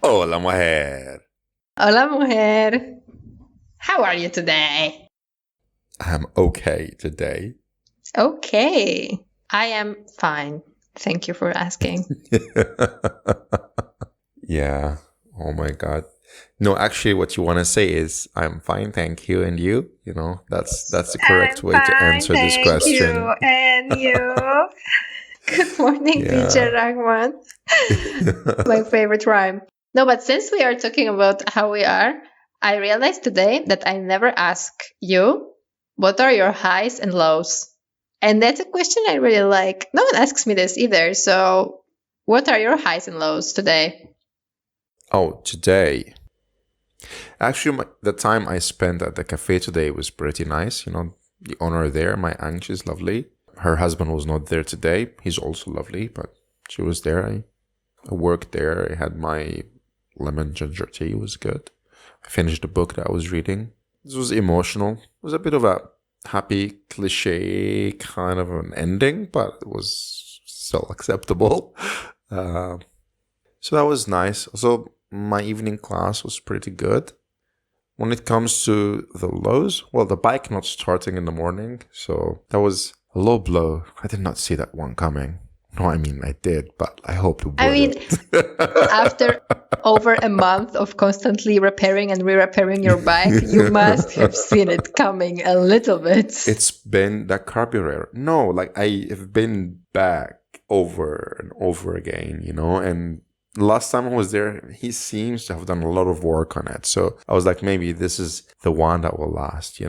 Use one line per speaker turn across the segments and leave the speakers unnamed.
Hola, mujer.
Hola, mujer. How are you today?
I'm okay today.
Okay. I am fine. Thank you for asking.
Yeah. Oh my God. No, actually, what you want to say is, I'm fine, thank you, and you. That's the correct
I'm
way to
fine,
answer this
thank
question.
you. And you? Good morning,
Yeah.
DJ Rahman. My favorite rhyme. No, but since we are talking about how we are, I realized today that I never ask you, what are your highs and lows? And that's a question I really like. No one asks me this either. So, what are your highs and lows today?
Oh, today. Actually, the time I spent at the cafe today was pretty nice. The owner there, my aunt, is lovely. Her husband was not there today. He's also lovely, but she was there. I worked there. I had my lemon ginger tea. It was good. I finished the book that I was reading. This was emotional. It was a bit of a happy, cliche kind of an ending, but it was still acceptable. So that was nice. Also, my evening class was pretty good. When it comes to the lows, well, the bike not starting in the morning, so that was a low blow. I did not see that one coming. No, I mean, I did, but I hoped it
I mean,
wouldn't.
after over a month of constantly repairing and re-repairing your bike, you must have seen it coming a little bit.
It's been that carburetor. No, like I have been back over and over again, and last time I was there, he seems to have done a lot of work on it. So I was like, maybe this is the one that will last,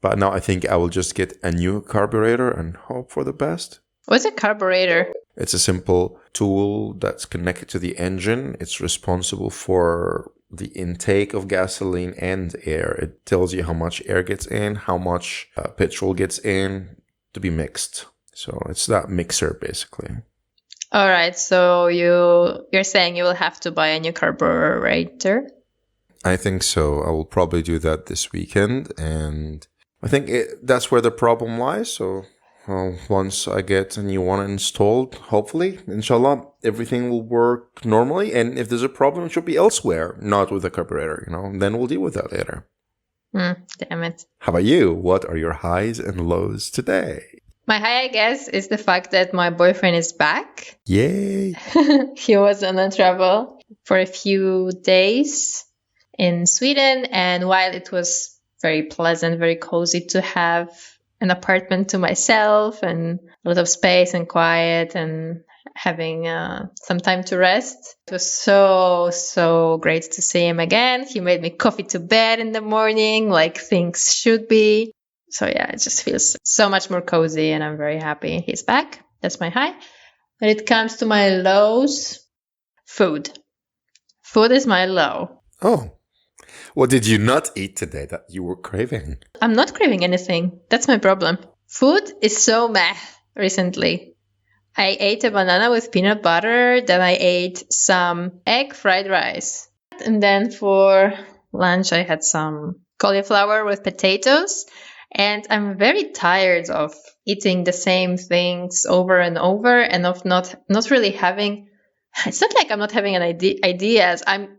But now I think I will just get a new carburetor and hope for the best.
What's a carburetor?
It's a simple tool that's connected to the engine. It's responsible for the intake of gasoline and air. It tells you how much air gets in, how much petrol gets in to be mixed. So it's that mixer basically.
All right, so you're saying you will have to buy a new carburetor?
I think so. I will probably do that this weekend, and I think that's where the problem lies. So once I get a new one installed, hopefully, inshallah, everything will work normally. And if there's a problem, it should be elsewhere, not with the carburetor, Then we'll deal with that later.
Damn it.
How about you? What are your highs and lows today?
My high, I guess, is the fact that my boyfriend is back.
Yay!
He was on a travel for a few days in Sweden, and while it was very pleasant, very cozy to have an apartment to myself and a lot of space and quiet and having some time to rest, it was so great to see him again. He made me coffee to bed in the morning, like things should be. So yeah, it just feels so much more cozy, and I'm very happy he's back. That's my high. When it comes to my lows, food. Food is my low.
Oh, what did you not eat today that you were craving?
I'm not craving anything. That's my problem. Food is so meh recently. I ate a banana with peanut butter, then I ate some egg fried rice. And then for lunch, I had some cauliflower with potatoes. And I'm very tired of eating the same things over and over and of not really having. It's not like I'm not having ideas. I'm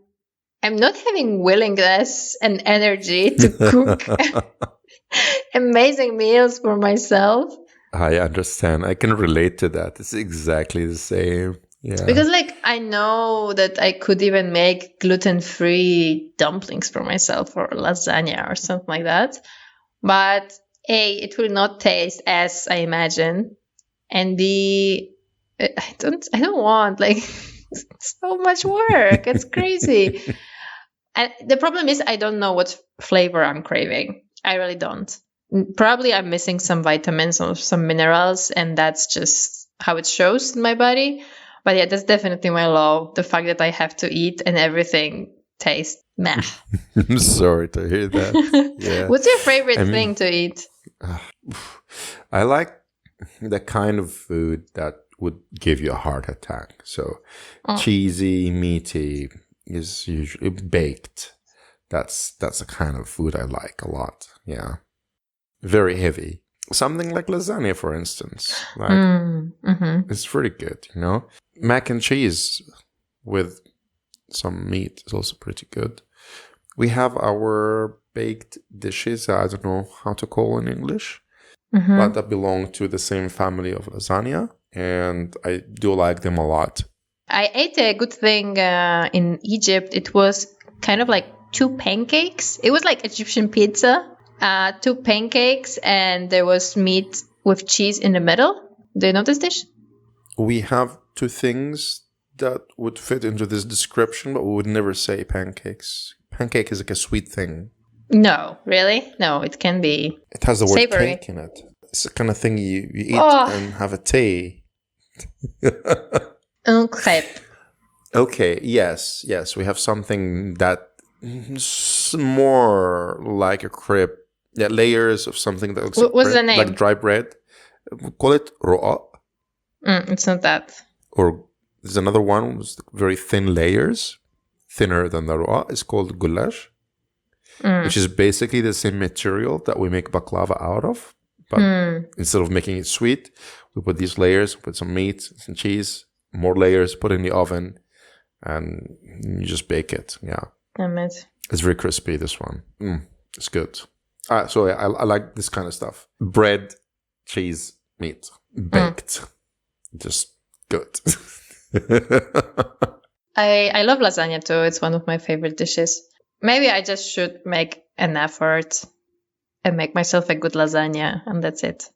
not having willingness and energy to cook amazing meals for myself.
I understand. I can relate to that. It's exactly the same. Yeah.
Because I know that I could even make gluten-free dumplings for myself or lasagna or something like that. But A, it will not taste as I imagine. And B, I don't want so much work. It's crazy. And the problem is I don't know what flavor I'm craving. I really don't. Probably I'm missing some vitamins or some minerals, and that's just how it shows in my body. But yeah, that's definitely my low. The fact that I have to eat and everything tastes meh.
I'm sorry to hear that. Yeah.
What's your favorite thing to eat?
I like the kind of food that would give you a heart attack. So cheesy, meaty, is usually baked. That's the kind of food I like a lot. Yeah. Very heavy. Something like lasagna, for instance. It's pretty good, Mac and cheese with some meat is also pretty good. We have our baked dishes. I don't know how to call in English, but that belong to the same family of lasagna, and I do like them a lot.
I ate a good thing in Egypt. It was kind of like two pancakes. It was like Egyptian pizza, two pancakes, and there was meat with cheese in the middle. Do you know this dish?
We have two things that would fit into this description, but we would never say pancakes. Pancake is like a sweet thing.
No, really? No, it can be
It has the word
savory.
cake in it. It's the kind of thing you eat and have a tea.
Un crêpe.
Okay, yes. We have something that's more like a crepe. Yeah, layers of something that looks
What's the
bread,
name?
like dry bread. We call it ro'a.
It's not that.
Or there's another one with very thin layers, thinner than the ro'a. It's called goulash, which is basically the same material that we make baklava out of. But instead of making it sweet, we put these layers, put some meat, some cheese, more layers, put in the oven, and you just bake it. Yeah.
Damn it.
It's very crispy, this one. It's good. So I like this kind of stuff. Bread, cheese, meat, baked. Just good.
I love lasagna too. It's one of my favorite dishes. Maybe I just should make an effort and make myself a good lasagna, and that's it.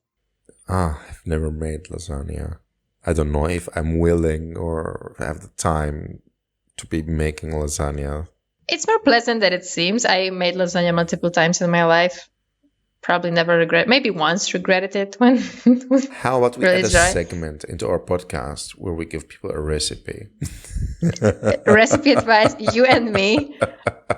I've never made lasagna. I don't know if I'm willing or have the time to be making lasagna.
It's more pleasant than it seems. I made lasagna multiple times in my life. Probably never maybe once regretted it when
How about we
really
add a
dry.
segment into our podcast where we give people a recipe?
Recipe advice, you and me.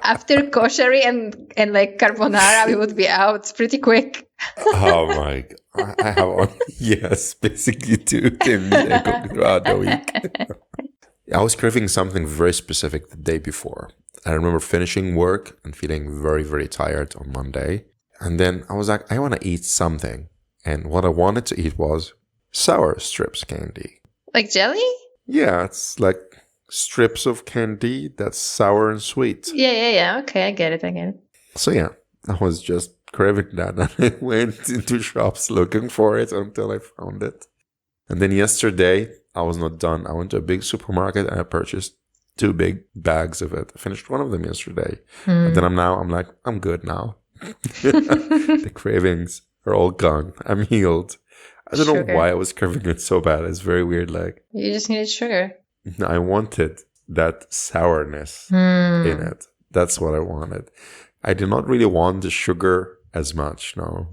After koshari and like carbonara, we would be out pretty quick.
Oh my God. I have only, yes, basically 2 things I cook throughout the week. I was craving something very specific the day before. I remember finishing work and feeling very, very tired on Monday. And then I was like, I want to eat something. And what I wanted to eat was sour strips candy.
Like jelly?
Yeah, it's like strips of candy that's sour and sweet.
Yeah. Okay, I get it.
So yeah, I was just craving that. And I went into shops looking for it until I found it. And then yesterday, I was not done. I went to a big supermarket and I purchased 2 big bags of it. I finished one of them yesterday. And then I'm like, I'm good now. The cravings are all gone. I'm healed. I don't know why I was craving it so bad. It's very weird. Like,
you just needed sugar.
I wanted that sourness in it. That's what I wanted. I did not really want the sugar as much. No.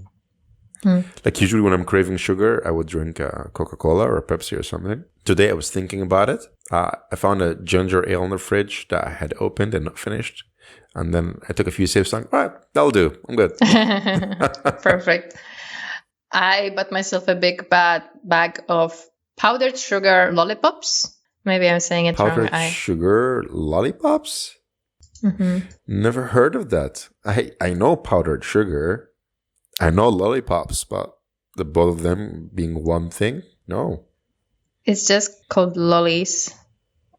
Like usually when I'm craving sugar, I would drink a Coca-Cola or a Pepsi or something. Today I was thinking about it. I found a ginger ale in the fridge that I had opened and not finished. And then I took a few sips. Like, all right, that'll do. I'm good.
Perfect. I bought myself a big bag of powdered sugar lollipops. Maybe I'm saying it wrong.
Powdered sugar lollipops? Never heard of that. I know powdered sugar. I know lollipops, but the both of them being one thing? No.
It's just called lollies.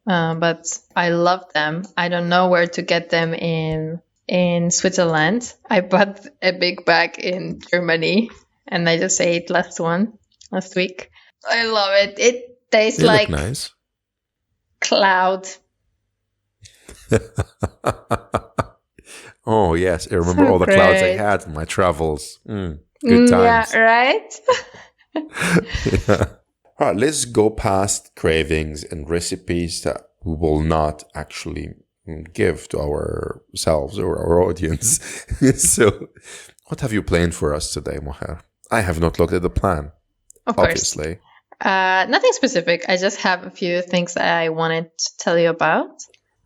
But I love them. I don't know where to get them in Switzerland. I bought a big bag in Germany and I just ate last week. I love it. It tastes
They
like
look nice.
Cloud.
Oh, yes. I remember all the clouds I had in my travels. Good times.
Yeah, right?
Yeah. All right, let's go past cravings and recipes that we will not actually give to ourselves or our audience. So, what have you planned for us today, Moher? I have not looked at the plan,
Of course.
obviously.
Nothing specific. I just have a few things that I wanted to tell you about.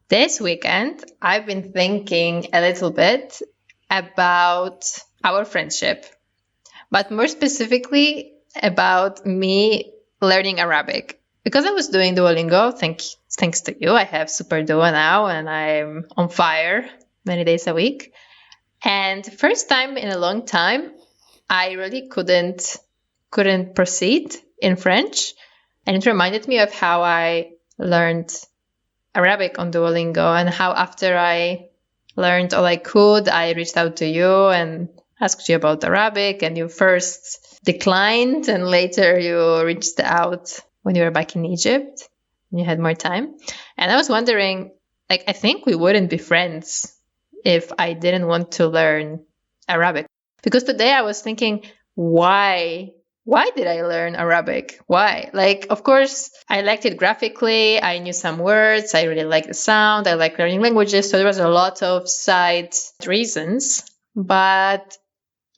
This weekend, I've been thinking a little bit about our friendship, but more specifically about me learning Arabic. Because I was doing Duolingo, thanks to you, I have Super Duo now and I'm on fire many days a week. And first time in a long time, I really couldn't proceed in French. And it reminded me of how I learned Arabic on Duolingo, and how after I learned all I could, I reached out to you and asked you about Arabic, and you first declined and later you reached out when you were back in Egypt and you had more time. And I was wondering, like, I think we wouldn't be friends if I didn't want to learn Arabic. Because today I was thinking, why did I learn Arabic? Why? Like, of course, I liked it graphically. I knew some words. I really liked the sound. I like learning languages. So there was a lot of side reasons. But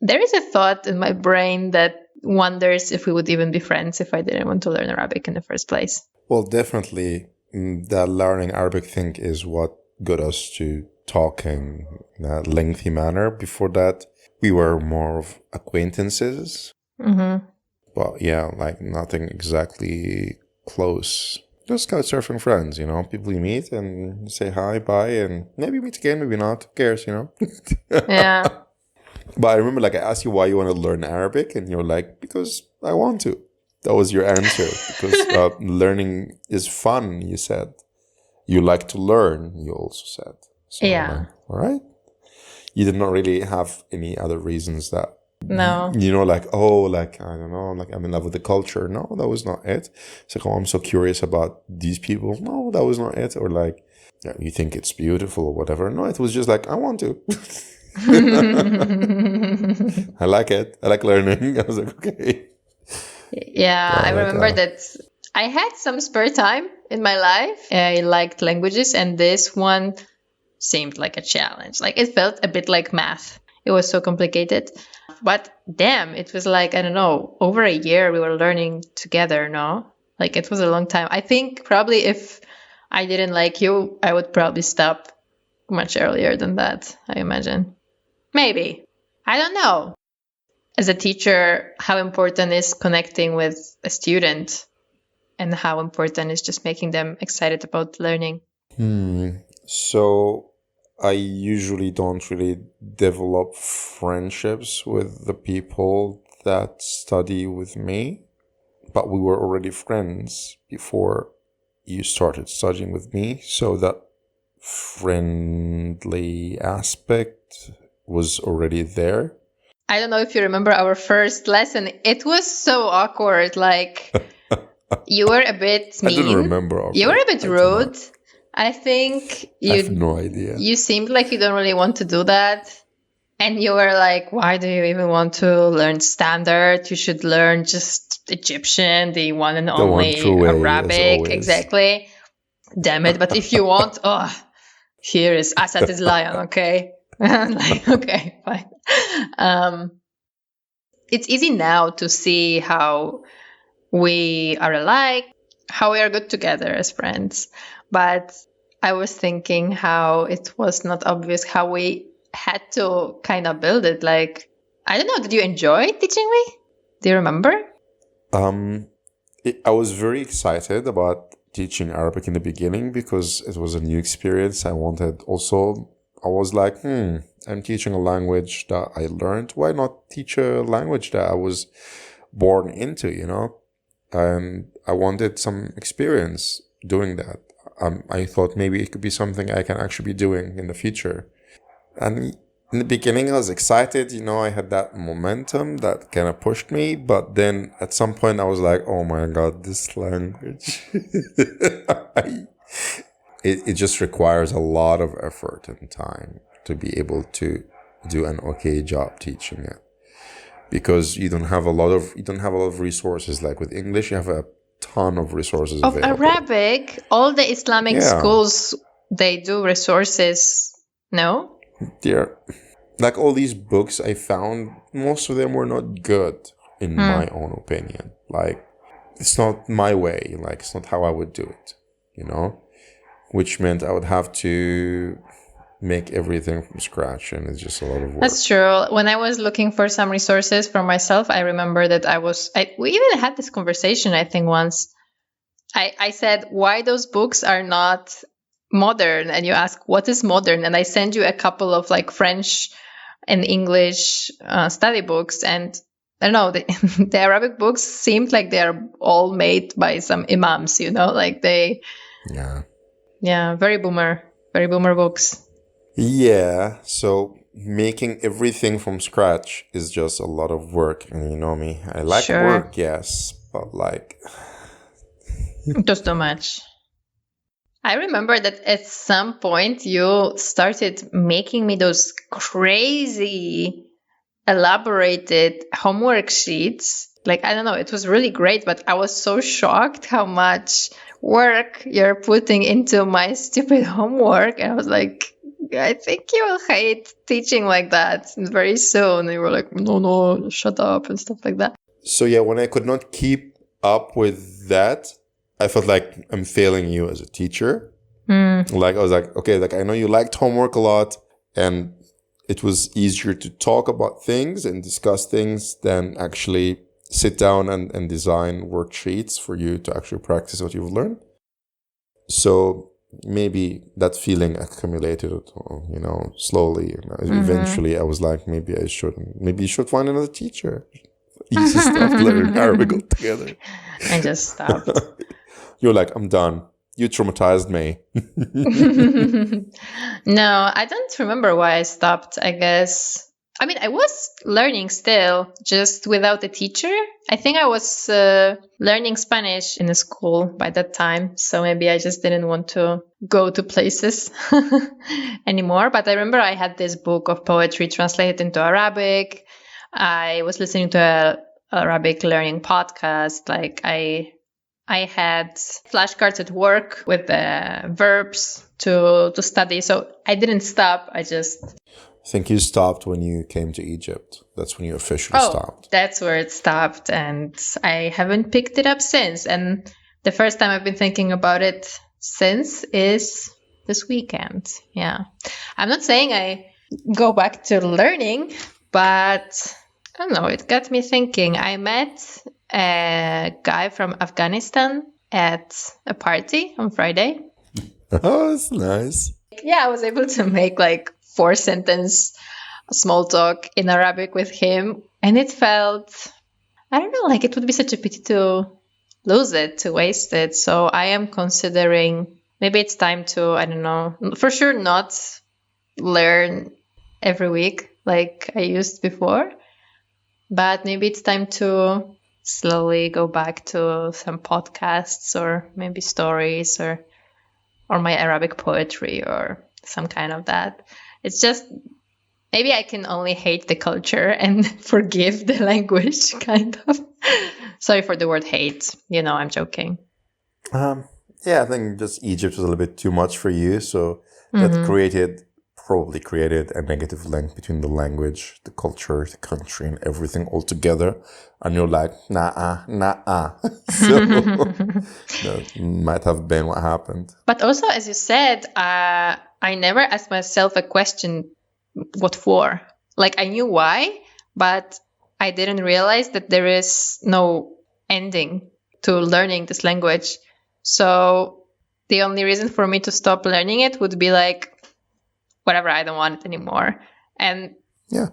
there is a thought in my brain that wonders if we would even be friends if I didn't want to learn Arabic in the first place.
Well, definitely, that learning Arabic thing is what got us to talking in a lengthy manner. Before that, we were more of acquaintances.
Mm-hmm.
But yeah, like nothing exactly close. Just couch surfing friends, people you meet and say hi, bye, and maybe meet again, maybe not. Who cares,
Yeah.
But I remember, like, I asked you why you want to learn Arabic, and you're like, because I want to. That was your answer. Because learning is fun, you said. You like to learn, you also said. So,
Yeah.
all right. You did not really have any other reasons that,
No.
like, oh, like, I don't know, like, I'm in love with the culture. No, that was not it. It's like, oh, I'm so curious about these people. No, that was not it. Or like, yeah, you think it's beautiful or whatever. No, it was just like, I want to. I like it. I like learning. I was like, okay.
Yeah, I
But
remember that I had some spare time in my life. I liked languages, and this one seemed like a challenge. Like, it felt a bit like math. It was so complicated. But damn, it was like, I don't know, over a year we were learning together, no? Like, it was a long time. I think probably if I didn't like you, I would probably stop much earlier than that, I imagine. Maybe. I don't know. As a teacher, how important is connecting with a student and how important is just making them excited about learning?
So I usually don't really develop friendships with the people that study with me, but we were already friends before you started studying with me. So that friendly aspect was already there.
I don't know if you remember our first lesson. It was so awkward. Like, you were a bit
I don't
mean.
remember.
You were a bit
I do
rude.
not.
I think
I have no idea.
you seemed like you don't really want to do that. And you were like, why do you even want to learn standard? You should learn just Egyptian, the one and
The one
only
true way, as
Arabic.
always.
Exactly. Damn it. But if you want, here is Assad is lion, okay? Like, okay, fine. It's easy now to see how we are alike, how we are good together as friends. But I was thinking how it was not obvious how we had to kind of build it. Like, I don't know, did you enjoy teaching me? Do you remember?
I was very excited about teaching Arabic in the beginning because it was a new experience. I was like, I'm teaching a language that I learned. Why not teach a language that I was born into, And I wanted some experience doing that. I thought maybe it could be something I can actually be doing in the future. And in the beginning, I was excited. I had that momentum that kind of pushed me. But then at some point, I was like, oh my God, this language. It just requires a lot of effort and time to be able to do an okay job teaching it. Because you don't have a lot of resources. Like with English, you have a ton of resources
Of
available.
Arabic, all the Islamic schools, they do resources, no?
Yeah. Like all these books I found, most of them were not good in my own opinion. Like, it's not my way. Like, it's not how I would do it, Which meant I would have to make everything from scratch, and it's just a lot of work.
That's true. When I was looking for some resources for myself, I remember that we even had this conversation, I think, once. I said, why those books are not modern? And you ask, what is modern? And I send you a couple of like French and English study books. And I don't know, the Arabic books seemed like they're all made by some imams, like they...
Yeah.
Yeah, very boomer books.
Yeah, so making everything from scratch is just a lot of work. And you know me, I like
Sure.
work, yes, but like,
Just too much. I remember that at some point you started making me those crazy elaborated homework sheets. Like, I don't know, it was really great, but I was so shocked how much work you're putting into my stupid homework. And I was like, I think you will hate teaching like that very soon. And you were like, no, shut up and stuff like that.
so yeah, when I could not keep up with that, I felt like I'm failing you as a teacher. Like I was like, okay, like I know you liked homework a lot, and it was easier to talk about things and discuss things than actually sit down and design worksheets for you to actually practice what you've learned. So maybe that feeling accumulated, slowly. Eventually, I was like, maybe you should find another teacher. Easy stuff to learn Arabic altogether.
I just stopped.
You're like, I'm done. You traumatized me.
No, I don't remember why I stopped, I guess. I mean, I was learning still, just without a teacher. I think I was learning Spanish in a school by that time. So maybe I just didn't want to go to places anymore. But I remember I had this book of poetry translated into Arabic. I was listening to a Arabic learning podcast. Like I had flashcards at work with the verbs to study. So I didn't stop. I
think you stopped when you came to Egypt. That's when you officially stopped.
That's where it stopped. And I haven't picked it up since. And the first time I've been thinking about it since is this weekend. Yeah. I'm not saying I go back to learning, but I don't know. It got me thinking. I met a guy from Afghanistan at a party on Friday.
Oh, that's nice.
Yeah, I was able to make like 4-sentence small talk in Arabic with him. And it felt, I don't know, like it would be such a pity to lose it, to waste it. So I am considering maybe it's time to, I don't know, for sure not learn every week like I used before. But maybe it's time to slowly go back to some podcasts or maybe stories or my Arabic poetry or some kind of that. It's just maybe I can only hate the culture and forgive the language, kind of. Sorry for the word hate. I'm joking.
Yeah, I think just Egypt was a little bit too much for you. So that probably created a negative link between the language, the culture, the country, and everything all together. And you're like, nah. So that might have been what happened.
But also, as you said, I never asked myself a question, what for? Like, I knew why, but I didn't realize that there is no ending to learning this language. So the only reason for me to stop learning it would be like, whatever, I don't want it anymore. And
yeah,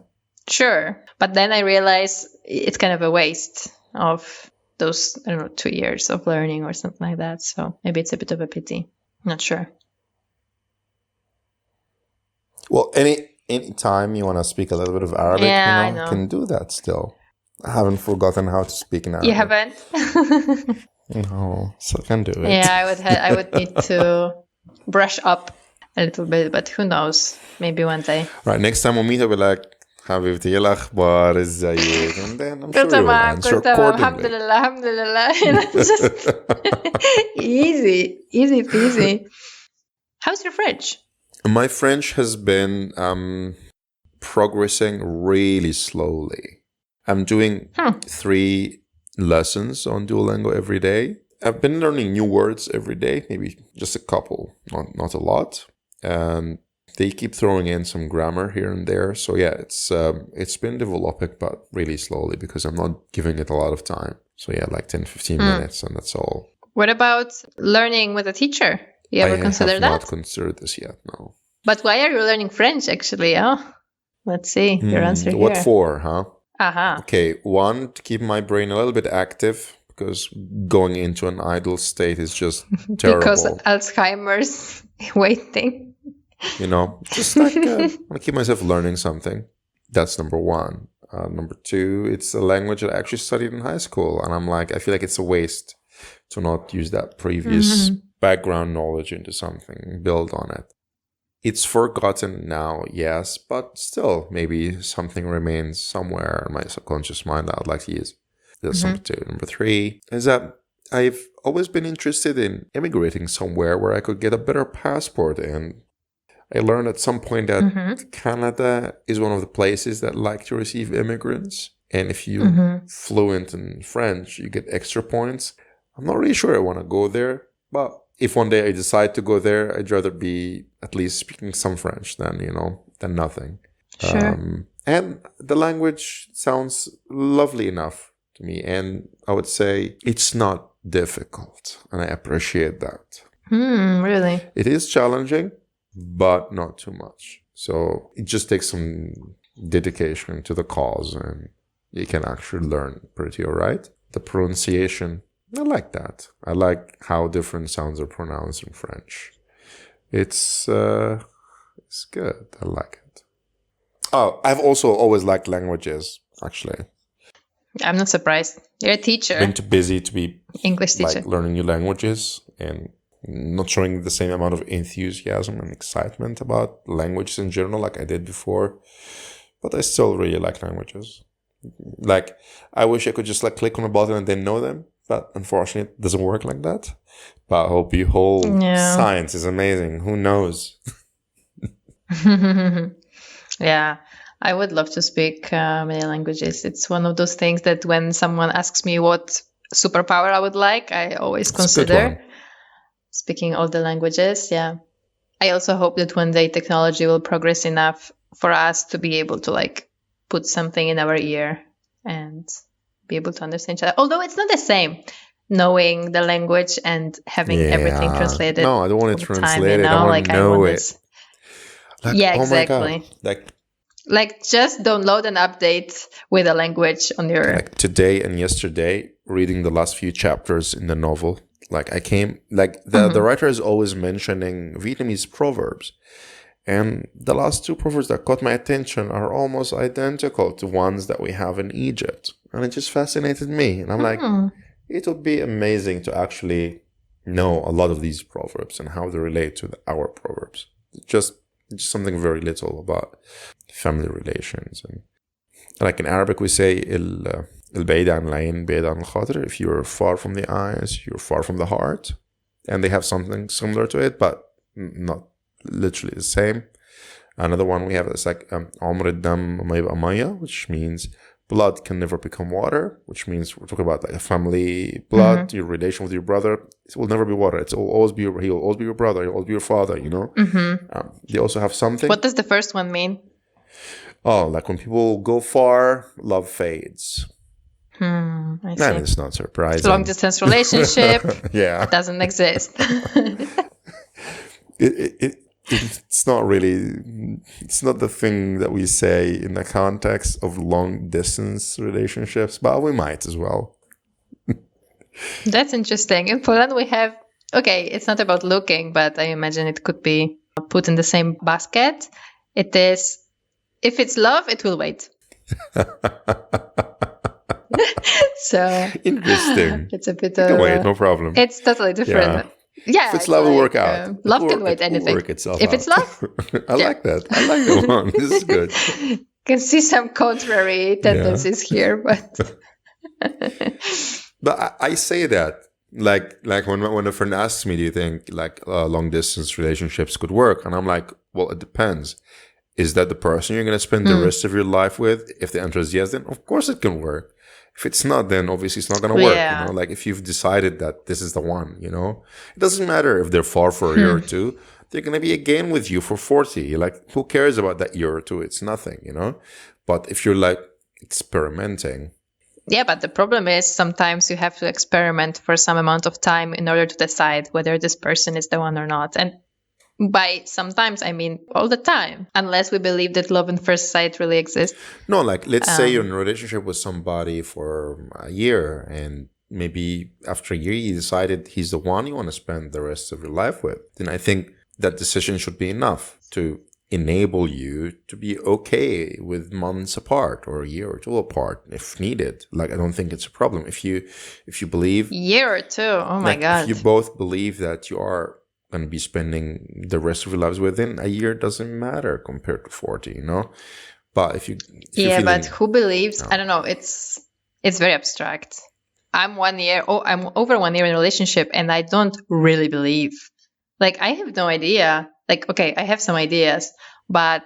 sure. But then I realized it's kind of a waste of those, 2 years of learning or something like that. So maybe it's a bit of a pity. Not sure.
Well, any time you want to speak a little bit of Arabic,
I know.
can do that still. I haven't forgotten how to speak in Arabic.
You haven't?
No, so I can do it.
Yeah, I would need to brush up a little bit, but who knows? Maybe one day.
Right, next time we'll meet, I'll be like, حبيبتي ايه الاخبار ازيك, and then I'm sure you'll answer accordingly.
Alhamdulillah. Just easy peasy. How's your French?
My French has been progressing really slowly. I'm doing 3 lessons on Duolingo every day. I've been learning new words every day, maybe just a couple, not a lot. And they keep throwing in some grammar here and there. So yeah, it's been developing, but really slowly because I'm not giving it a lot of time. So yeah, like 10, 15 minutes, and that's all.
What about learning with a teacher? You ever consider that?
I have not considered this yet, no.
But why are you learning French, actually? Let's see your answer here.
What for, huh?
Uh-huh.
Okay, 1, to keep my brain a little bit active, because going into an idle state is just
Because
terrible.
Alzheimer's waiting.
Just like I want to keep myself learning something. That's number one. Number two, it's a language that I actually studied in high school. And I'm like, I feel like it's a waste to not use that previous background knowledge into something, build on it. It's forgotten now, yes, but still, maybe something remains somewhere in my subconscious mind that I'd like to use. That's number two. Number three is that I've always been interested in immigrating somewhere where I could get a better passport. And I learned at some point that Canada is one of the places that like to receive immigrants. And if you're fluent in French, you get extra points. I'm not really sure I want to go there, but if one day I decide to go there, I'd rather be at least speaking some French than nothing.
Sure.
And the language sounds lovely enough to me. And I would say it's not difficult. And I appreciate that.
Really?
It is challenging, but not too much. So it just takes some dedication to the cause and you can actually learn pretty all right. The pronunciation, I like that. I like how different sounds are pronounced in French. It's good. I like it. Oh, I've also always liked languages, actually.
I'm not surprised. You're a teacher.
Been too busy to be
English teacher.
like learning new languages and not showing the same amount of enthusiasm and excitement about languages in general like I did before. But I still really like languages. Like, I wish I could just like click on a button and then know them. But unfortunately, it doesn't work like that. But I hope the whole science is amazing. Who knows?
Yeah, I would love to speak many languages. It's one of those things that when someone asks me what superpower I would like, I always consider speaking all the languages. Yeah. I also hope that one day technology will progress enough for us to be able to like put something in our ear and be able to understand each other. Although it's not the same knowing the language and having everything translated.
No, I don't want it translated. I want to know it. Like,
yeah, exactly.
Oh my God.
Like just download an update with a language on your...
Like today and yesterday, reading the last few chapters in the novel, like I came, like the writer is always mentioning Vietnamese proverbs. And the last two proverbs that caught my attention are almost identical to ones that we have in Egypt. And it just fascinated me. And I'm like, it would be amazing to actually know a lot of these proverbs and how they relate to our proverbs. Just something very little about family relations. And like in Arabic, we say, البعيد عن العين بعيد عن الخاطر. If you're far from the eyes, you're far from the heart. And they have something similar to it, but not literally the same. Another one we have is like عمر الدم ما يبقى مية, which means blood can never become water, which means we're talking about like a family blood, your relation with your brother. It will never be water. He will always be your brother. He'll always be your father, you know? They also have something.
What does the first one mean?
Oh, like when people go far, love fades.
I see.
And it's not surprising.
Long distance relationship doesn't exist.
It's not really, it's not the thing that we say in the context of long distance relationships, but we might as well.
That's interesting. In Poland, we have, okay, it's not about looking, but I imagine it could be put in the same basket. It is, if it's love, it will wait. So
interesting.
It's a bit
of wait, no problem.
It's totally different. Yeah,
if it's love, will work out.
Love can wait anything.
Work itself
if
out.
it's love,
I like that. I like that one. This is good.
Can see some contrary tendencies here, but
but I say that like when a friend asks me, do you think like long distance relationships could work? And I'm like, well, it depends. Is that the person you're going to spend the rest of your life with? If the answer is yes, then of course it can work. If it's not, then obviously it's not going to work. You know, like if you've decided that this is the one, you know, it doesn't matter if they're far for a year or two. They're going to be again with you for 40. Like, who cares about that year or two? It's nothing, you know. But if you're like experimenting.
Yeah, but the problem is sometimes you have to experiment for some amount of time in order to decide whether this person is the one or not. And by sometimes, I mean all the time, unless we believe that love at first sight really exists.
No, like let's say you're in a relationship with somebody for a year and maybe after a year you decided he's the one you want to spend the rest of your life with, then I think that decision should be enough to enable you to be okay with months apart or a year or two apart if needed. Like, I don't think it's a problem if you believe
Year or two. Oh my
like
God.
if you both believe that you are going to be spending the rest of your lives within a year, doesn't matter compared to 40, But if you're feeling,
but who believes? I don't know. It's very abstract. I'm over 1 year in a relationship and I don't really believe. Like, I have no idea. Like, okay, I have some ideas, but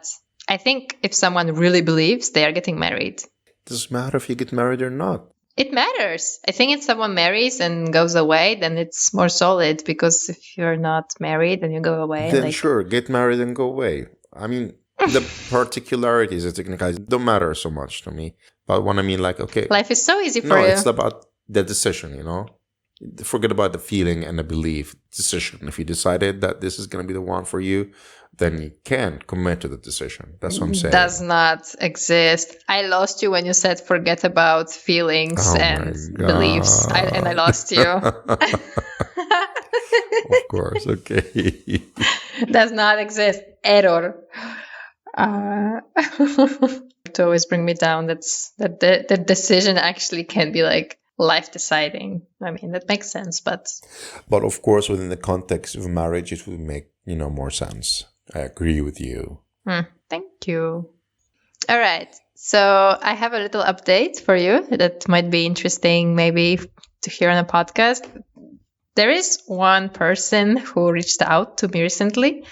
I think if someone really believes, they are getting married.
doesn't matter if you get married or not.
It matters. I think if someone marries and goes away, then it's more solid, because if you're not married and you go away,
Then sure, get married and go away. I mean, the particularities, the technicalities don't matter so much to me. But when I mean, like, okay,
life is so easy for
no,
you.
it's about the decision, Forget about the feeling and the belief. Decision. If you decided that this is going to be the one for you, then you can commit to the decision. That's what I'm saying.
Does not exist. I lost you when you said forget about feelings and beliefs. I lost you.
Of course. Okay.
Does not exist. Error. To always bring me down. That the decision actually can be like life deciding. I mean, that makes sense, but
of course, within the context of marriage, it would make more sense. I agree with you.
Thank you. All right. So I have a little update for you that might be interesting maybe to hear on a podcast. There is one person who reached out to me recently,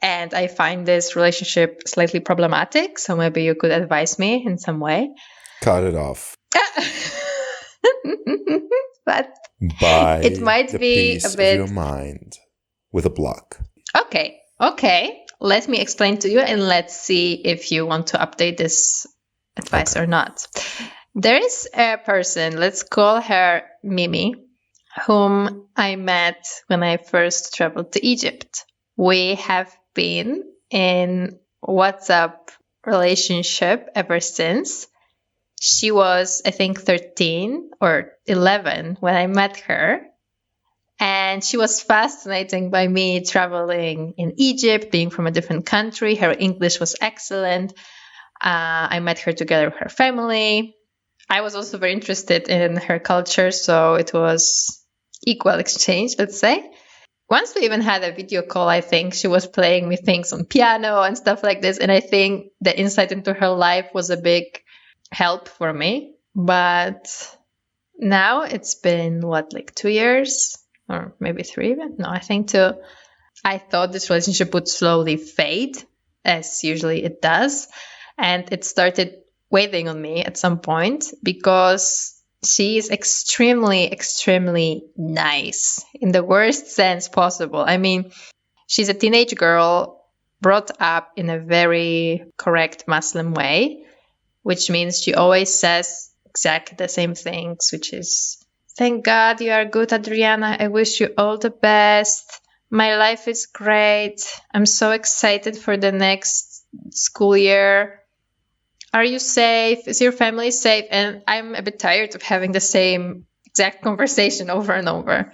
and I find this relationship slightly problematic. So maybe you could advise me in some way.
Cut it off.
But
by
it might
the
be
peace
a bit
of your mind with a block.
Okay. Let me explain to you, and let's see if you want to update this advice or not. There is a person, let's call her Mimi, whom I met when I first traveled to Egypt. We have been in WhatsApp relationship ever since. She was, I think, 13 or 11 when I met her. And she was fascinating by me traveling in Egypt, being from a different country. Her English was excellent. I met her together with her family. I was also very interested in her culture, so it was equal exchange, let's say. Once we even had a video call, I think. She was playing me things on piano and stuff like this. And I think the insight into her life was a big help for me. But now it's been, 2 years? Or maybe 3 even? No, I think 2. I thought this relationship would slowly fade, as usually it does. And it started weighing on me at some point because she is extremely, extremely nice in the worst sense possible. I mean, she's a teenage girl brought up in a very correct Muslim way, which means she always says exactly the same things, which is, "Thank God you are good, Adriana. I wish you all the best. My life is great. I'm so excited for the next school year. Are you safe? Is your family safe?" And I'm a bit tired of having the same exact conversation over and over.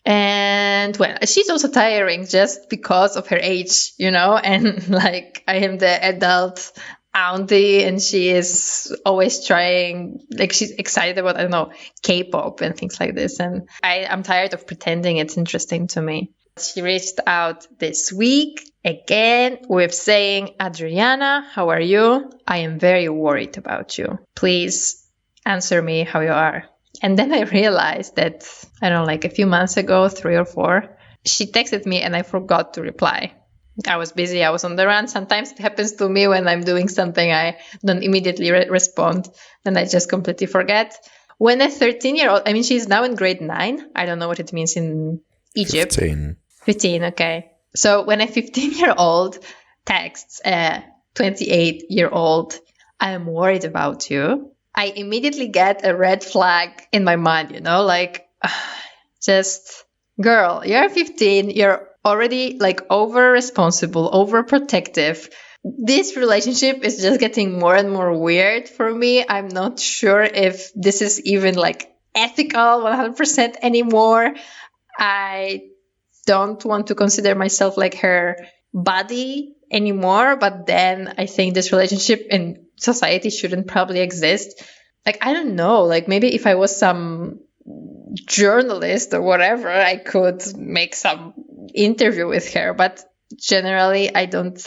And well, she's also tiring just because of her age, and like I am the adult auntie and she is always trying, like she's excited about, I don't know, K-pop and things like this. And I'm tired of pretending it's interesting to me. She reached out this week again with saying, "Adriana, how are you? I am very worried about you. Please answer me how you are." And then I realized that, I don't know, like a few months ago, 3 or 4, she texted me and I forgot to reply. I was busy, I was on the run. Sometimes it happens to me when I'm doing something, I don't immediately respond, then I just completely forget. When a 13-year-old, I mean, she's now in grade 9. I don't know what it means in Egypt. 15, okay. So when a 15-year-old texts a 28-year-old, "I am worried about you," I immediately get a red flag in my mind, like, just, girl, you're 15, you're already like over responsible, over protective. This relationship is just getting more and more weird for me. I'm not sure if this is even like ethical 100% anymore. I don't want to consider myself like her buddy anymore. But then I think this relationship in society shouldn't probably exist. Like, I don't know, like maybe if I was some journalist or whatever, I could make some interview with her. But generally, I don't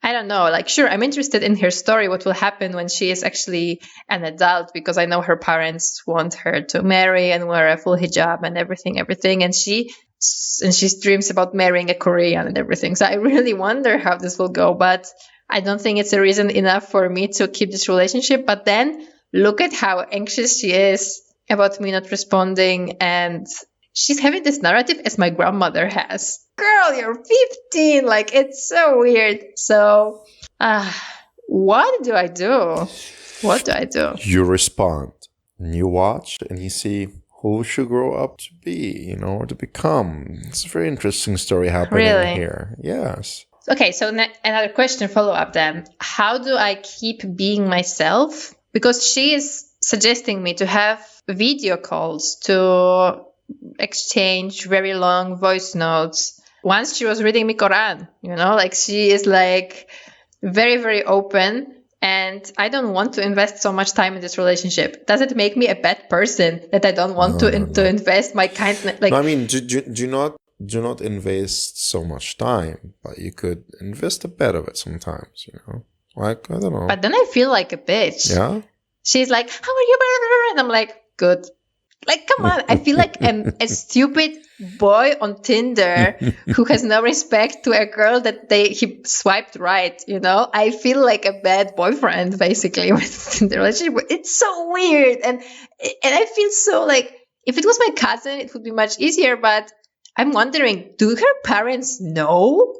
know. Like, sure, I'm interested in her story, what will happen when she is actually an adult, because I know her parents want her to marry and wear a full hijab and everything. And she dreams about marrying a Korean and everything. So I really wonder how this will go. But I don't think it's a reason enough for me to keep this relationship. But then look at how anxious she is about me not responding, and she's having this narrative as my grandmother has. Girl, you're 15. Like, it's so weird. So, what do I do? What do I do?
You respond, and you watch, and you see who should grow up to be, or to become. It's a very interesting story happening here. Yes.
Okay, so another question, follow up then. How do I keep being myself? Because she is suggesting me to have video calls, to exchange very long voice notes. Once she was reading me Quran, like she is like very, very open. And I don't want to invest so much time in this relationship. Does it make me a bad person that I don't want to invest my kindness? Like,
no, I mean, do not invest so much time, but you could invest a bit of it sometimes, Like, I don't know.
But then I feel like a bitch.
Yeah?
She's like, how are you? And I'm like, good. Like, come on. I feel like a stupid boy on Tinder who has no respect to a girl that he swiped right, I feel like a bad boyfriend, basically, with the relationship. It's so weird. And I feel so like, if it was my cousin, it would be much easier. But I'm wondering, do her parents know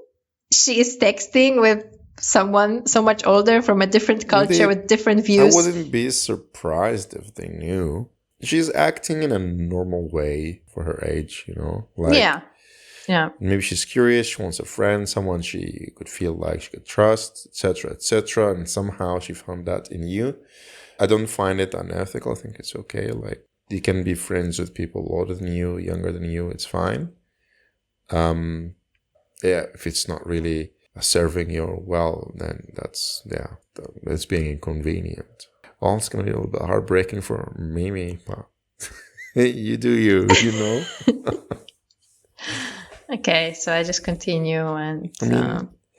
she is texting with someone so much older from a different culture with different views?
I wouldn't be surprised if they knew. She's acting in a normal way for her age, Like,
yeah.
Maybe she's curious. She wants a friend, someone she could feel like she could trust, etc., etc. And somehow she found that in you. I don't find it unethical. I think it's okay. Like, you can be friends with people older than you, younger than you. It's fine. If it's not really serving you well, then that's being inconvenient. Well, it's going to be a little bit heartbreaking for Mimi, but you do you,
Okay, so I just continue and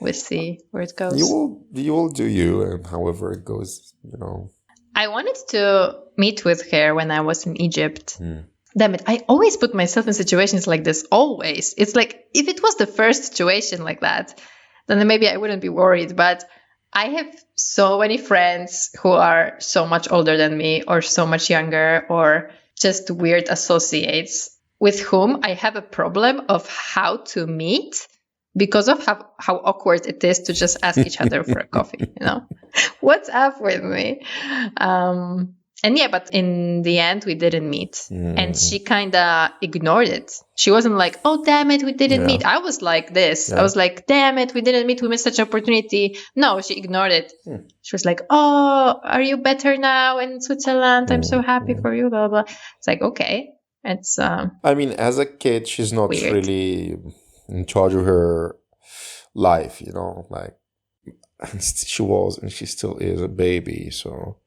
we'll see where it goes.
You will do you, and however it goes,
I wanted to meet with her when I was in Egypt. Damn it, I always put myself in situations like this, always. It's like, if it was the first situation like that, then maybe I wouldn't be worried. But I have so many friends who are so much older than me, or so much younger, or just weird associates with whom I have a problem of how to meet because of how awkward it is to just ask each other for a coffee, What's up with me? But in the end, we didn't meet. And she kind of ignored it. She wasn't like, oh, damn it, we didn't meet. I was like this. I was like, damn it, we didn't meet. We missed such an opportunity. No, she ignored it. She was like, oh, are you better now in Switzerland? I'm so happy for you, blah, blah. It's like, okay. It's
I mean, as a kid, she's not
weird.
Really in charge of her life, like, she was, and she still is a baby. So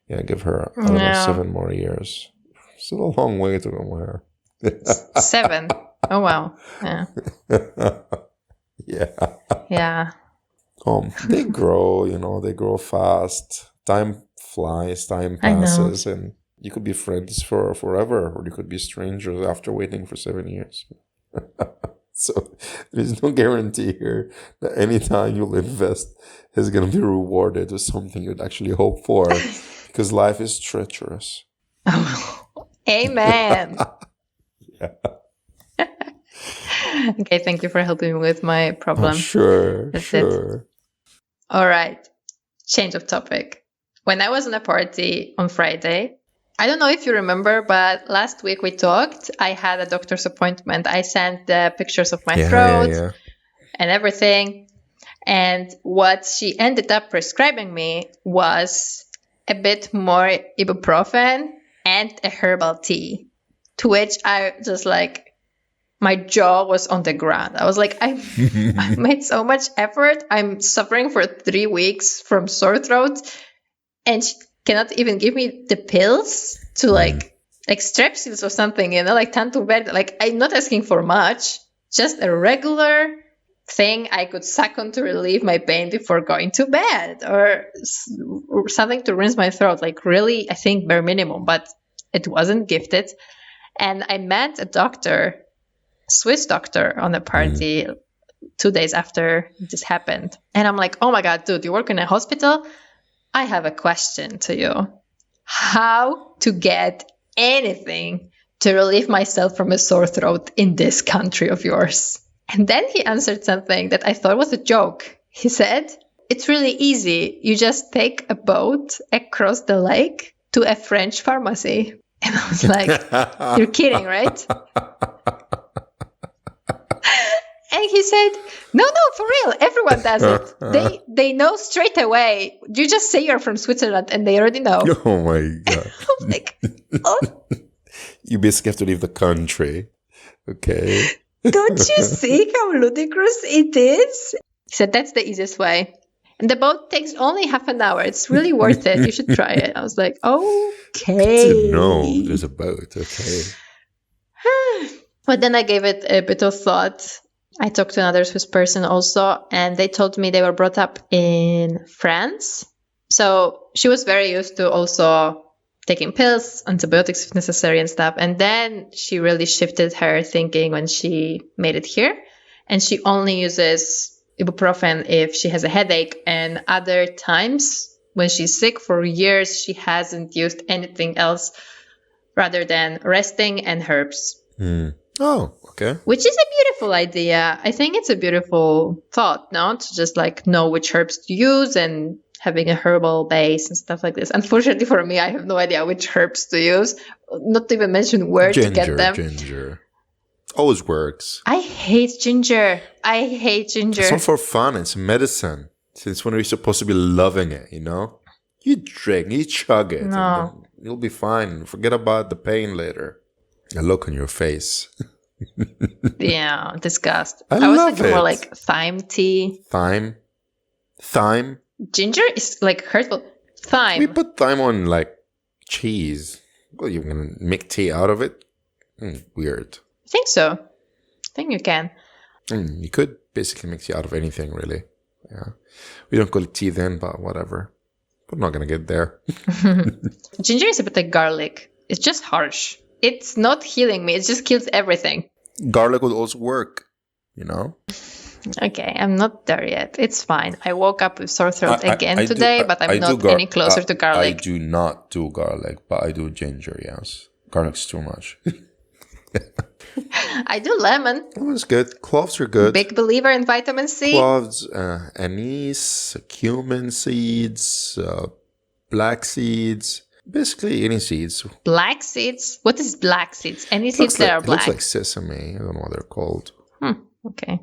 yeah, give her, I don't know, 7 more years. Still a long way to go there.
7. Oh wow. Yeah.
Yeah. They grow, they grow fast. Time flies, time passes, and you could be friends for forever, or you could be strangers after waiting for 7 years. So there's no guarantee here that any time you'll invest is going to be rewarded with something you'd actually hope for, because life is treacherous.
Amen. Okay, thank you for helping me with my problem.
Sure.
All right, change of topic. When I was in a party on Friday, I don't know if you remember, but last week we talked. I had a doctor's appointment. I sent the pictures of my throat and everything. And what she ended up prescribing me was a bit more ibuprofen meant a herbal tea, to which I just like, my jaw was on the ground. I was like, I made so much effort. I'm suffering for 3 weeks from sore throat, and she cannot even give me the pills to like strepsils or something, like tanto verde. Like, I'm not asking for much, just a regular thing I could suck on to relieve my pain before going to bed, or something to rinse my throat. Like, really, I think bare minimum, but it wasn't gifted. And I met a doctor, Swiss doctor, on a party 2 days after this happened. And I'm like, oh my God, dude, you work in a hospital? I have a question to you. How to get anything to relieve myself from a sore throat in this country of yours? And then he answered something that I thought was a joke. He said, it's really easy. You just take a boat across the lake to a French pharmacy. And I was like, you're kidding, right? And he said, no, for real. Everyone does it. They know straight away. You just say you're from Switzerland and they already know.
Oh my God.
I was like, oh.
You basically have to leave the country. Okay.
Don't you see how ludicrous it is? He said, that's the easiest way. And the boat takes only half an hour. It's really worth it. You should try it. I was like, okay.
I didn't know there's a boat. Okay.
But then I gave it a bit of thought. I talked to another Swiss person also, and they told me they were brought up in France. So she was very used to also taking pills, antibiotics if necessary and stuff. And then she really shifted her thinking when she made it here. And she only uses ibuprofen if she has a headache. And other times when she's sick for years, she hasn't used anything else rather than resting and herbs.
Oh, okay.
Which is a beautiful idea. I think it's a beautiful thought, no? To just like know which herbs to use and having a herbal base and stuff like this. Unfortunately for me, I have no idea which herbs to use. Not to even mention where to get them.
Ginger. Always works.
I hate ginger.
It's not for fun. It's medicine. Since when are you supposed to be loving it, You drink, you chug it.
No.
And you'll be fine. Forget about the pain later. A look on your face.
Yeah, disgust.
I
was
love
thinking
it.
more like thyme tea.
Thyme?
Ginger is like hurtful. Thyme.
We put thyme on like cheese. Well, you're going to make tea out of it? Weird.
I think so. I think you can.
You could basically make tea out of anything, really. Yeah. We don't call it tea then, but whatever. We're not going to get there.
Ginger is a bit like garlic. It's just harsh. It's not healing me. It just kills everything.
Garlic would also work,
Okay, I'm not there yet. It's fine. I woke up with sore throat again today, but I'm not any closer to garlic.
I do not do garlic, but I do ginger, yes. Garlic's too much.
I do lemon.
Oh, it's good. Cloves are good.
Big believer in vitamin C.
Cloves, anise, cumin seeds, black seeds. Basically, any seeds.
Black seeds? What is black seeds? Any seeds that are black?
It looks like sesame. I don't know what they're called.
Okay.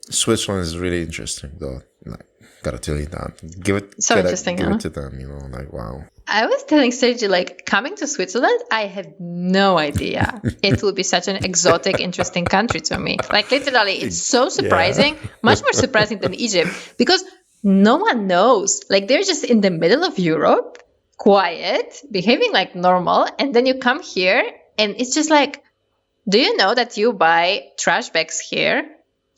Switzerland is really interesting, though. Gotta tell you that. Give it to them, like, wow.
I was telling Sergi, coming to Switzerland, I had no idea it would be such an exotic, interesting country to me. Literally, it's so surprising, much more surprising than Egypt, because no one knows. They're just in the middle of Europe, quiet, behaving like normal, and then you come here, and it's just do you know that you buy trash bags here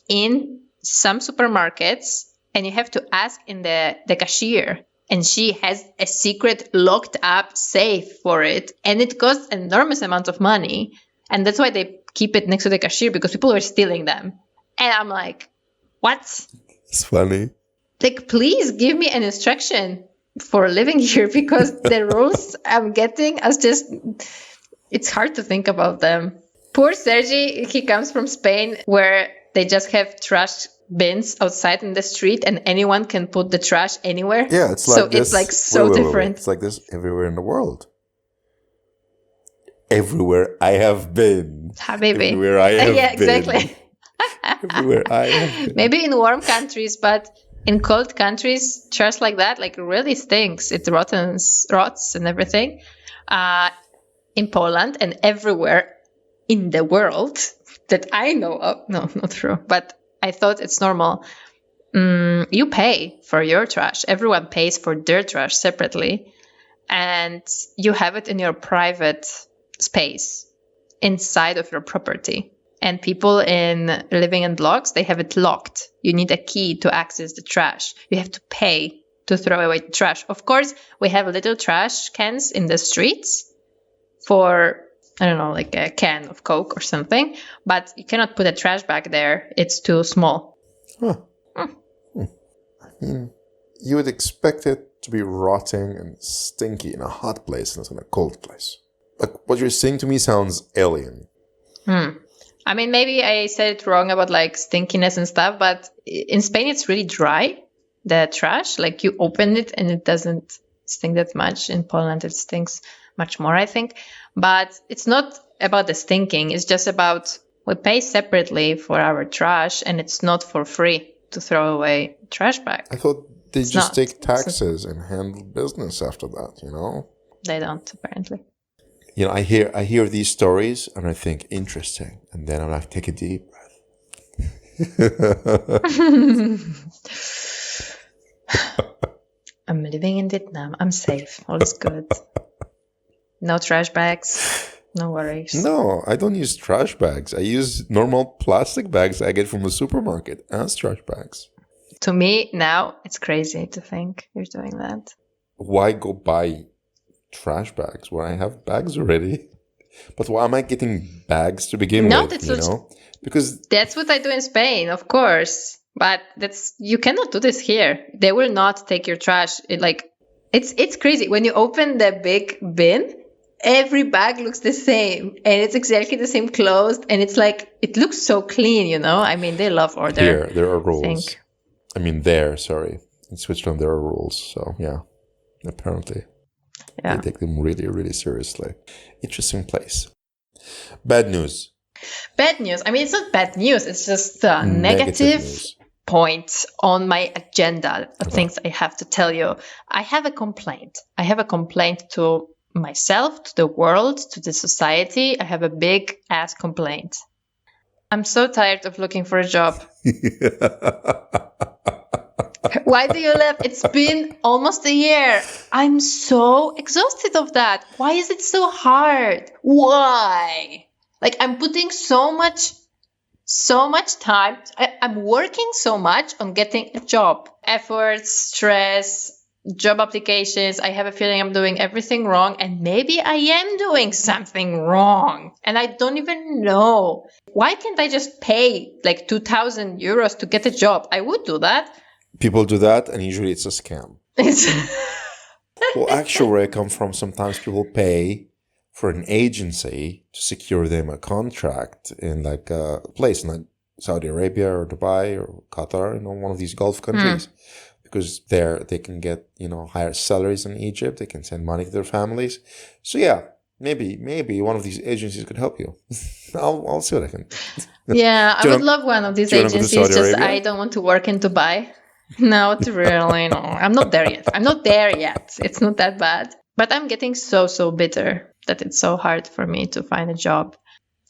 in some supermarkets, and you have to ask in the cashier, and she has a secret locked up safe for it, and it costs an enormous amount of money, and that's why they keep it next to the cashier, because people are stealing them. And I'm like, what?
It's funny.
Please give me an instruction for living here, because the rules I'm getting are just, it's hard to think about them. Poor Sergi, he comes from Spain, where they just have trash bins outside in the street, and anyone can put the trash anywhere.
Yeah, it's like this.
It's so different.
It's like this everywhere in the world. Everywhere I have been.
Habibi.
Everywhere I have
yeah,
been.
exactly.
Everywhere I have been.
Maybe in warm countries, but in cold countries, trash like that really stinks. It rots and everything. in Poland and everywhere in the world that I know of. No, not true. But I thought it's normal. You pay for your trash. Everyone pays for their trash separately. And you have it in your private space inside of your property. And people living in blocks, they have it locked. You need a key to access the trash. You have to pay to throw away the trash. Of course, we have little trash cans in the streets for, I don't know, like a can of Coke or something. But you cannot put a trash bag there. It's too small.
Huh. You would expect it to be rotting and stinky in a hot place and in a cold place. Like, what you're saying to me sounds alien.
I mean, maybe I said it wrong about like stinkiness and stuff, but in Spain it's really dry, the trash. Like you open it and it doesn't stink that much. In Poland it stinks much more, I think. But it's not about the stinking. It's just about we pay separately for our trash and it's not for free to throw away trash bag.
I thought they just take taxes and handle business after that, you know?
They don't, apparently.
You know, I hear these stories and I think interesting, and then I'm like, take a deep breath.
I'm living in Vietnam. I'm safe. All is good. No trash bags. No worries.
No, I don't use trash bags. I use normal plastic bags I get from the supermarket as trash bags.
To me, now, it's crazy to think you're doing that.
Why go buy trash bags where I have bags already? But why am I getting bags to begin with, you know? Because
that's what I do in Spain, of course. But you cannot do this here. They will not take your trash. It's crazy. When you open the big bin, every bag looks the same. And it's exactly the same closed. And it's like, it looks so clean, you know? I mean, they love order.
Here, there are rules. In Switzerland, there are rules. So, yeah, apparently.
Yeah.
They take them really, really seriously. Interesting place. Bad news.
Bad news. I mean, it's not bad news. It's just a negative point on my agenda of things I have to tell you. I have a complaint. I have a complaint to myself, to the world, to the society. I have a big ass complaint. I'm so tired of looking for a job. Why do you laugh? It's been almost a year. I'm so exhausted of that. Why is it so hard? Why? Like, I'm putting so much time. I'm working so much on getting a job. Efforts, stress, job applications. I have a feeling I'm doing everything wrong. And maybe I am doing something wrong. And I don't even know. Why can't I just pay like 2,000 euros to get a job? I would do that.
People do that, and usually it's a scam. Well, actually, where I come from, sometimes people pay for an agency to secure them a contract in like a place in like Saudi Arabia or Dubai or Qatar, you know, one of these Gulf countries. Because there they can get, you know, higher salaries in Egypt. They can send money to their families. So yeah, maybe one of these agencies could help you. I'll see what I can do.
Yeah, I would love one of these agencies. Just I don't want to work in Dubai. Not really, no. I'm not there yet. It's not that bad. But I'm getting so bitter that it's so hard for me to find a job.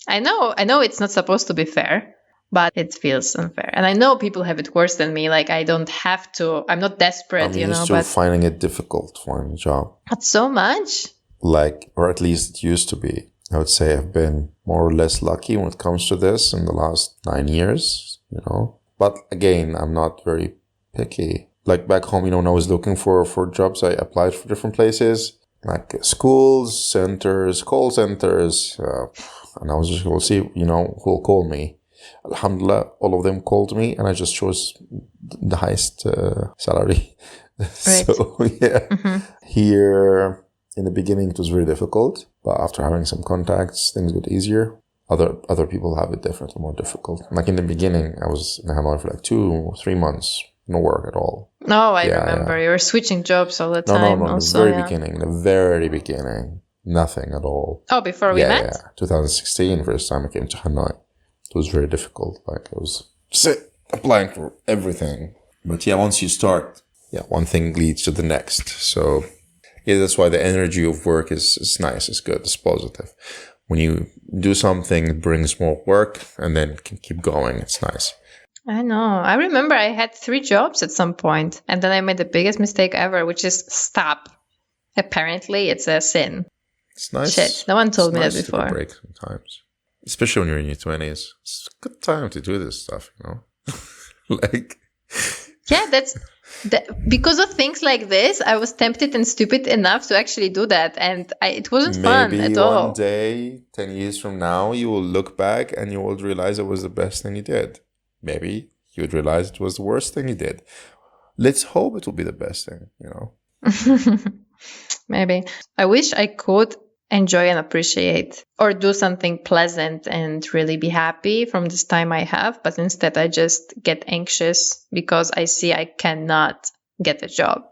I know it's not supposed to be fair, but it feels unfair. And I know people have it worse than me. Like, I don't have to. I'm not desperate, you know.
I'm still finding it difficult to find a job.
Not so much?
Like, or at least it used to be. I would say I've been more or less lucky when it comes to this in the last 9 years, you know. But again, I'm not very picky. Like back home, you know, when I was looking for jobs, I applied for different places, like schools, centers, call centers, and I was just going to see, you know, who will call me. Alhamdulillah, all of them called me, and I just chose the highest salary. Right. So, yeah. Here, in the beginning, it was very difficult, but after having some contacts, things got easier. Other people have it definitely more difficult. Like in the beginning, I was in Hanoi for like 2 or 3 months. No work at all.
No, I remember. Yeah. You were switching jobs all the time.
No. Also, the very beginning. Nothing at all.
Oh, before we met?
Yeah. 2016, first time I came to Hanoi. It was very difficult. Like, I was applying for everything. But yeah, once you start, one thing leads to the next. So, Yeah, that's why the energy of work is nice, it's good, it's positive. When you do something, it brings more work and then can keep going. It's nice.
I know. I remember I had 3 jobs at some point, and then I made the biggest mistake ever, which is stop. Apparently, it's a sin.
It's nice.
Shit, no one told me
nice
that before.
To take a break sometimes, especially when you're in your 20s. It's a good time to do this stuff, like.
Yeah, because of things like this, I was tempted and stupid enough to actually do that, and it wasn't fun at all.
Maybe one day, 10 years from now, you will look back and you will realize it was the best thing you did. Maybe you would realize it was the worst thing you did. Let's hope it will be the best thing,
Maybe. I wish I could enjoy and appreciate or do something pleasant and really be happy from this time I have, but instead I just get anxious because I see I cannot get a job.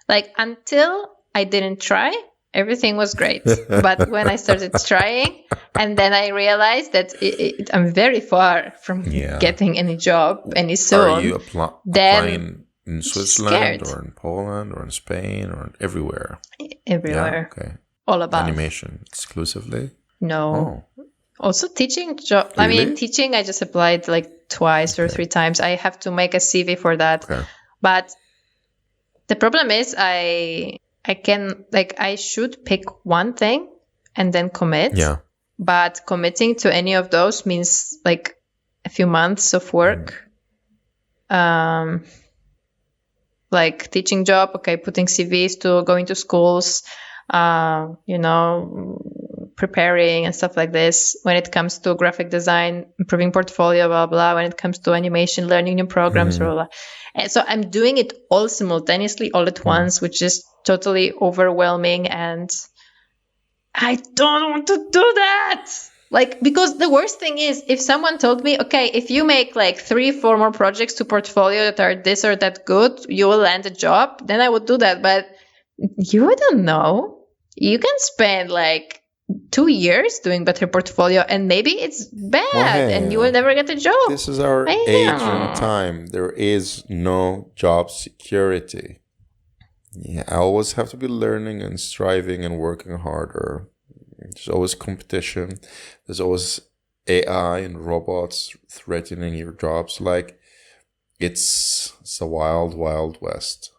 Like, until I didn't try, everything was great. But when I started trying, and then I realized that I'm very far from getting any job any soon.
Are you applying in Switzerland or in Poland or in Spain or everywhere?
Everywhere.
Yeah, okay.
All about
animation exclusively?
No. Oh. Also teaching job.
Really?
I mean, teaching, I just applied like twice or 3 times. I have to make a CV for that.
Okay.
But the problem is I should pick one thing and then commit.
Yeah.
But committing to any of those means like a few months of work. Like teaching job, okay, putting CVs to going to schools, preparing and stuff like this. When it comes to graphic design, improving portfolio, blah, blah. When it comes to animation, learning new programs, blah, blah. And so I'm doing it all simultaneously, all at once, which is totally overwhelming. And I don't want to do that. Like, because the worst thing is if someone told me, okay, if you make like 3-4 more projects to portfolio that are this or that good, you will land a job, then I would do that. But you don't know. You can spend like 2 years doing better portfolio and maybe it's bad and you will never get a job.
This is our age and time. There is no job security. Yeah, I always have to be learning and striving and working harder. There's always competition. There's always AI and robots threatening your jobs. Like, it's a wild, wild west.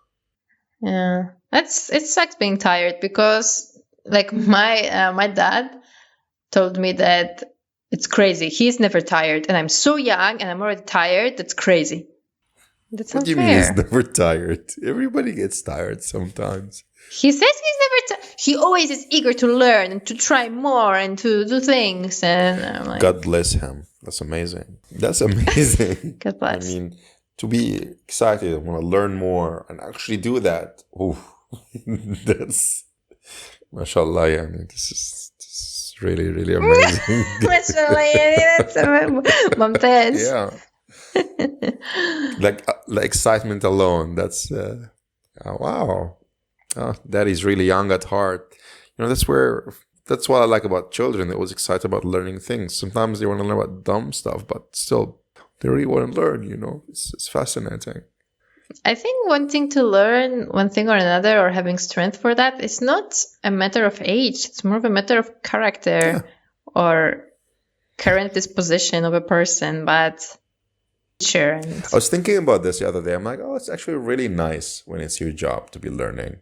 Yeah, it sucks being tired because, like, my dad told me that it's crazy. He's never tired, and I'm so young and I'm already tired. That's crazy. That's
what
unfair.
do you mean he's never tired? Everybody gets tired sometimes.
He says he's never tired. He always is eager to learn and to try more and to do things. And I'm like,
God bless him. That's amazing. That's amazing.
God bless.
I mean, to be excited and want to learn more and actually do that. Oh, that's, mashallah. I mean, this is really, really amazing.
Mashallah, that's Mumtaz.
Yeah. like excitement alone. That's wow. Oh, Daddy's really young at heart. That's what I like about children. They always excited about learning things. Sometimes they want to learn about dumb stuff, but still they really want to learn. It's fascinating.
I think wanting to learn one thing or another or having strength for that is not a matter of age. It's more of a matter of character or current disposition of a person. But sure.
I was thinking about this the other day. I'm like, it's actually really nice when it's your job to be learning.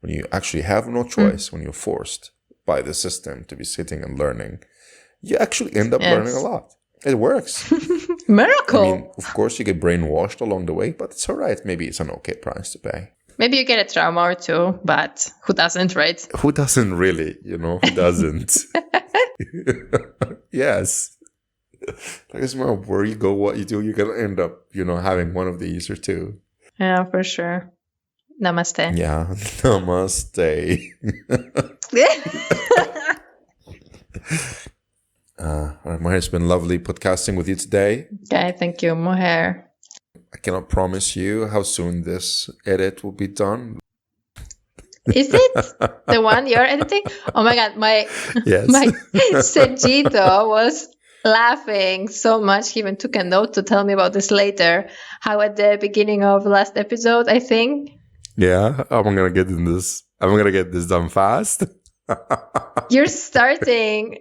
When you actually have no choice, when you're forced by the system to be sitting and learning, you actually end up learning a lot. It works.
Miracle.
I mean, of course, you get brainwashed along the way, but it's all right. Maybe it's an okay price to pay.
Maybe you get a trauma or two, but who doesn't, right?
Who doesn't really? Who doesn't? Yes. Like, it's more where you go, what you do, you're going to end up, having one of these or two.
Yeah, for sure. Namaste.
Yeah, namaste. Mohair, it's been lovely podcasting with you today.
Okay, thank you, Mohair.
I cannot promise you how soon this edit will be done.
Is it the one you're editing? Oh my God, my Sergito was laughing so much. He even took a note to tell me about this later. How at the beginning of last episode, I think,
Yeah, I'm gonna get in this. I'm gonna get this done fast.
You're starting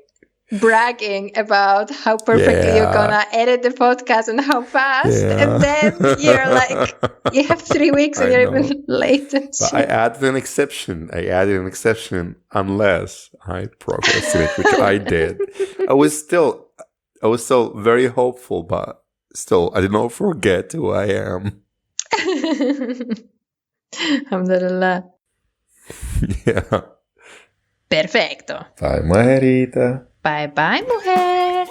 bragging about how perfectly you're gonna edit the podcast and how fast, and then you're like, you have 3 weeks and
I
you're
know.
even late and
But I
shit.
added an exception. Unless I procrastinate, which I did. I was still very hopeful, but still, I did not forget who I am.
Alhamdulillah.
Yeah.
Perfecto.
Bye, Maherita.
Bye bye, mujer.